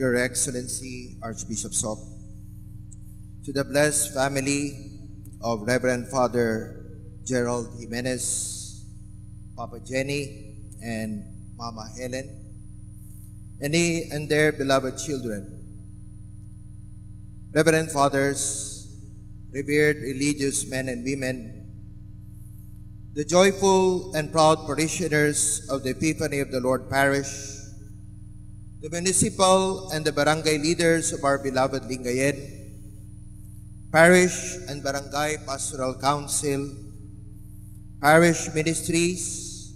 Your Excellency, Archbishop Sok, to the blessed family of Reverend Father Gerald Jimenez, Papa Jenny, and Mama Helen, and their beloved children, Reverend Fathers, revered religious men and women, the joyful and proud parishioners of the Epiphany of the Lord Parish, the municipal and the barangay leaders of our beloved Lingayen, Parish and Barangay Pastoral Council, Parish Ministries,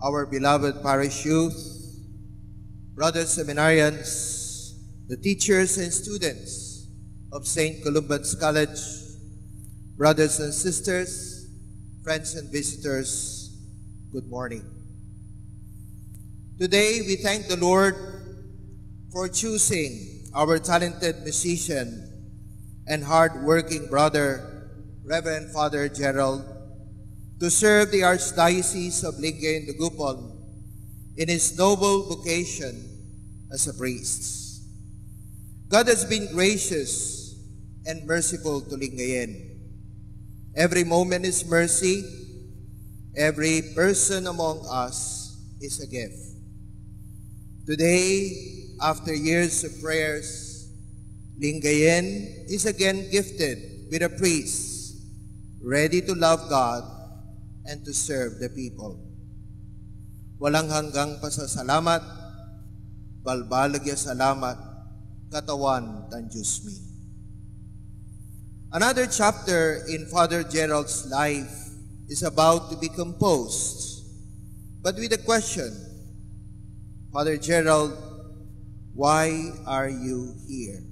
our beloved parish youth, brothers seminarians, the teachers and students of St. Columban's College, brothers and sisters, friends and visitors, good morning. Today, we thank the Lord for choosing our talented musician and hard-working brother, Reverend Father Gerald, to serve the Archdiocese of Lingayen de Gupon in his noble vocation as a priest. God has been gracious and merciful to Lingayen. Every moment is mercy. Every person among us is a gift. Today, after years of prayers, Lingayen is again gifted with a priest ready to love God and to serve the people. Walang hanggang pasasalamat, balbalagya salamat, katawan tan Diyos mi. Another chapter in Father Gerald's life is about to be composed, but with a question. Father Gerald, why are you here?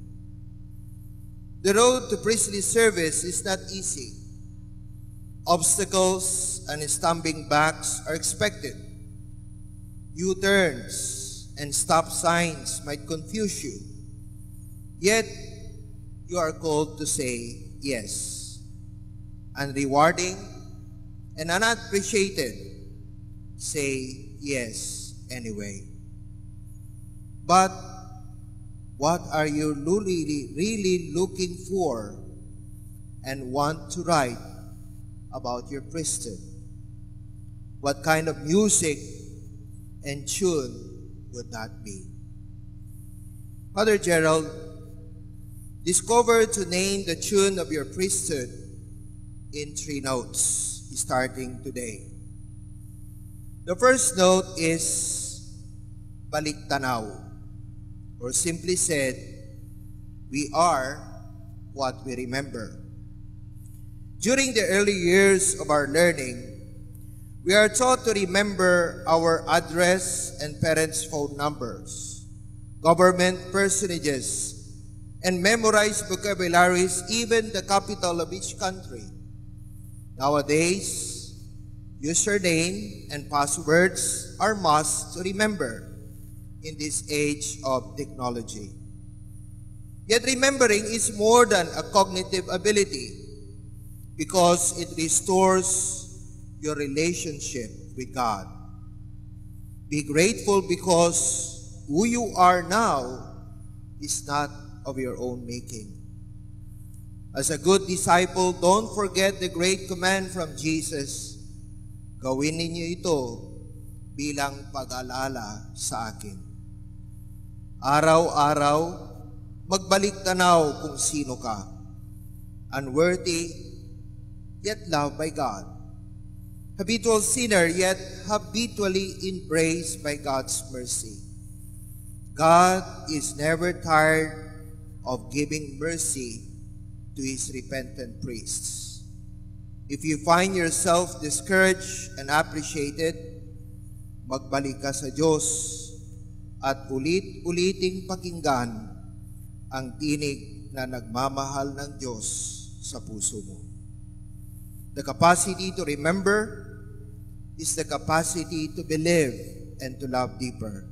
The road to priestly service is not easy. Obstacles and stumbling blocks are expected. U-turns and stop signs might confuse you. Yet, you are called to say yes. Unrewarding and unappreciated, say yes anyway. But what are you really looking for and want to write about your priesthood? What kind of music and tune would that be? Father Gerald, discover to name the tune of your priesthood in 3 notes, starting today. The first note is Balik Tanaw, or simply said, we are what we remember. During the early years of our learning, we are taught to remember our address and parents' phone numbers, government personages, and memorize vocabularies, even the capital of each country. Nowadays, username and passwords are must to remember in this age of technology. Yet remembering is more than a cognitive ability because it restores your relationship with God. Be grateful because who you are now is not of your own making. As a good disciple, don't forget the great command from Jesus, gawin ninyo ito bilang pag-alala sa akin. Araw-araw, magbalik tanaw kung sino ka. Unworthy, yet loved by God. Habitual sinner, yet habitually embraced by God's mercy. God is never tired of giving mercy to His repentant priests. If you find yourself discouraged and appreciated, magbalik ka sa Diyos at ulit-uliting pakinggan ang tinig na nagmamahal ng Diyos sa puso mo. The capacity to remember is the capacity to believe and to love deeper.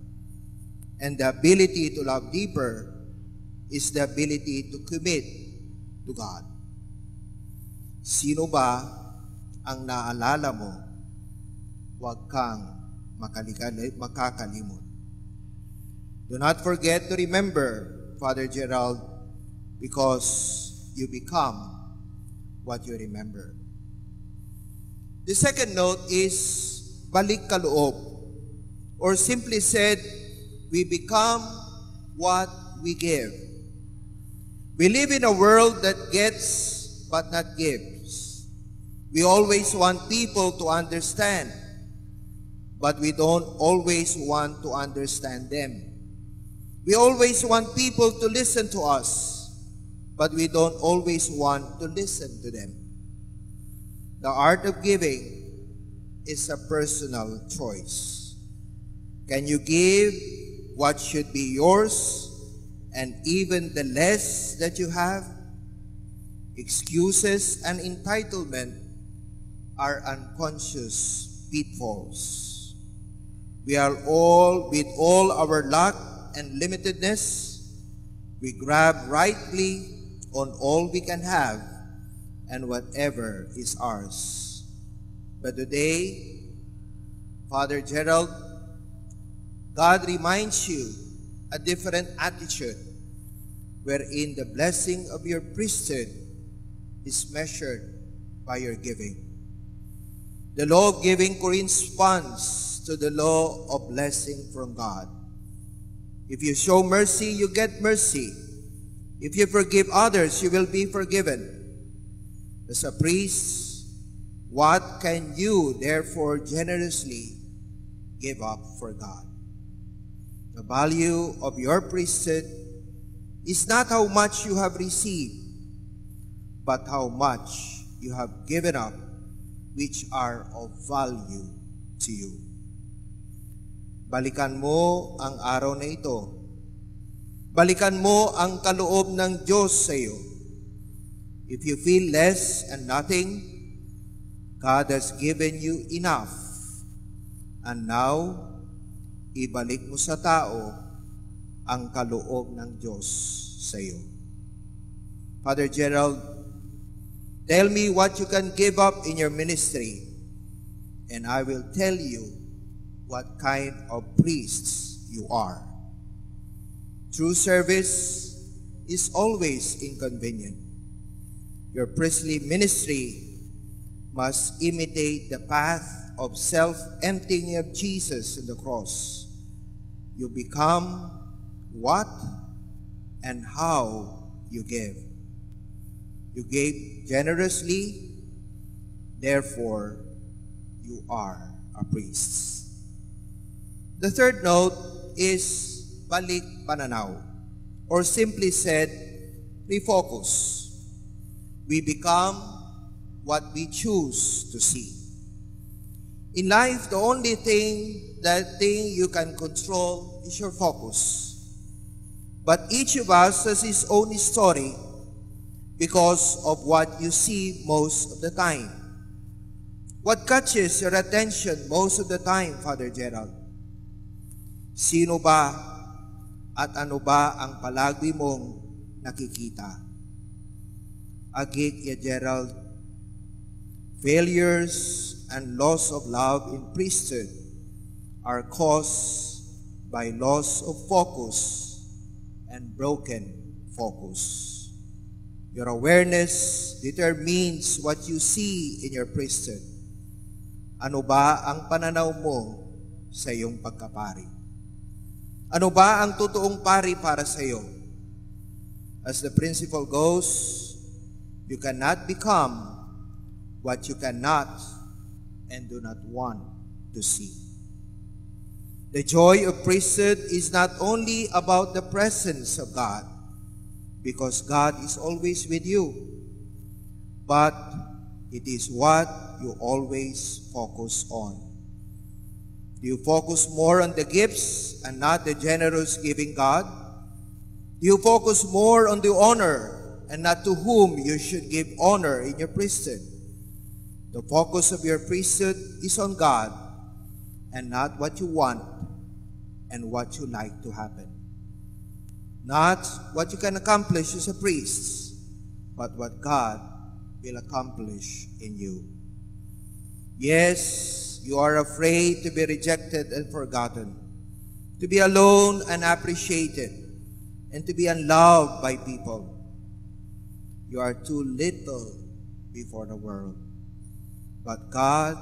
And the ability to love deeper is the ability to commit to God. Sino ba ang naalala mo? Huwag kang makakalimot. Do not forget to remember, Father Gerald, because you become what you remember. The second note is balik kaloob, or simply said, we become what we give. We live in a world that gets but not gives. We always want people to understand, but we don't always want to understand them. We always want people to listen to us, but we don't always want to listen to them. The art of giving is a personal choice. Can you give what should be yours and even the less that you have? Excuses and entitlement are unconscious pitfalls. We are all, with all our luck and limitedness, we grab rightly on all we can have and whatever is ours. But today, Father Gerald, God reminds you a different attitude wherein the blessing of your priesthood is measured by your giving. The law of giving corresponds to the law of blessing from God. If you show mercy, you get mercy. If you forgive others, you will be forgiven. As a priest, what can you therefore generously give up for God? The value of your priesthood is not how much you have received, but how much you have given up, which are of value to you. Balikan mo ang araw na ito. Balikan mo ang kaloob ng Diyos sa iyo. If you feel less and nothing, God has given you enough. And now, ibalik mo sa tao ang kaloob ng Diyos sa iyo. Father Gerald, tell me what you can give up in your ministry, and I will tell you what kind of priests you are. True service is always inconvenient. Your priestly ministry must imitate the path of self-emptying of Jesus on the cross. You become what and how you give. You gave generously, therefore you are a priest. The third note is balik pananaw, or simply said, refocus. We become what we choose to see. In life, the only thing you can control is your focus. But each of us has his own story because of what you see most of the time. What catches your attention most of the time, Father Gerald? Sino ba at ano ba ang palagi mong nakikita? Agit ya Gerald, failures and loss of love in priesthood are caused by loss of focus and broken focus. Your awareness determines what you see in your priesthood. Ano ba ang pananaw mo sa iyong pagkapari? Ano ba ang totoong pari para sa iyo? As the principle goes, you cannot become what you cannot and do not want to see. The joy of priesthood is not only about the presence of God, because God is always with you, but it is what you always focus on. Do you focus more on the gifts and not the generous giving God? Do you focus more on the honor and not to whom you should give honor in your priesthood? The focus of your priesthood is on God and not what you want and what you like to happen. Not what you can accomplish as a priest, but what God will accomplish in you. Yes, you are afraid to be rejected and forgotten. to be alone and unappreciated, and to be unloved by people. You are too little before the world. But God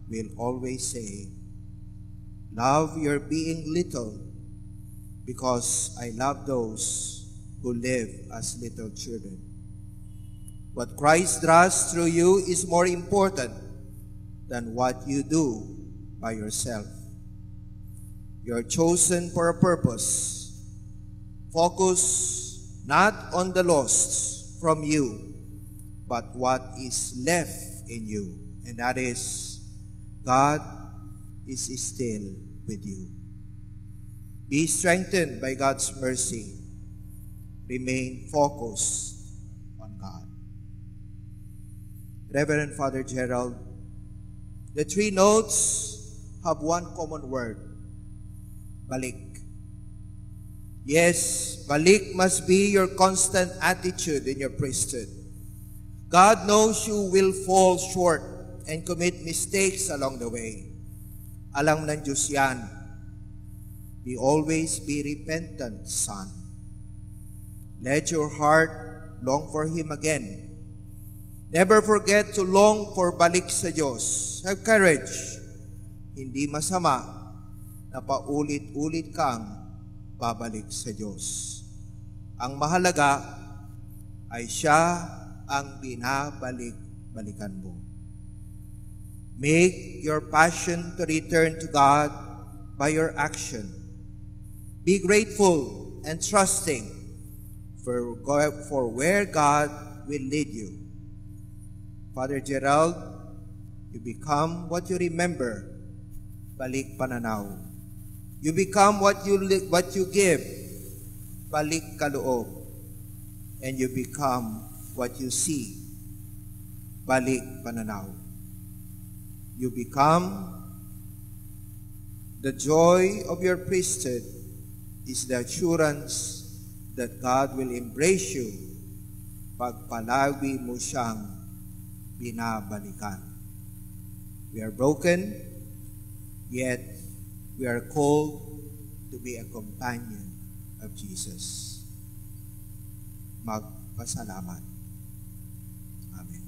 will always say, love your being little, because I love those who live as little children. What Christ does through you is more important than what you do by yourself. You are chosen for a purpose. Focus not on the lost from you, but what is left in you, and that is, God is still with you. Be strengthened by God's mercy. Remain focused on God. Reverend Father Gerald, the three notes have one common word: balik. Yes, balik must be your constant attitude in your priesthood. God knows you will fall short and commit mistakes along the way. Alam ng Diyos yan. Be always be repentant, son. Let your heart long for Him again. Never forget to long for balik sa Diyos. Have courage. Hindi masama na paulit-ulit kang babalik sa Diyos. Ang mahalaga ay Siya ang binabalik-balikan mo. Make your passion to return to God by your action. Be grateful and trusting for where God will lead you. Father Gerald, you become what you remember. Balik pananaw. You become what you give. Balik kaloob. And you become what you see. Balik pananaw. You become the joy of your priesthood is the assurance that God will embrace you pag palagi mo siyang binabalikan. We are broken, yet we are called to be a companion of Jesus. Magpasalamat. Amen.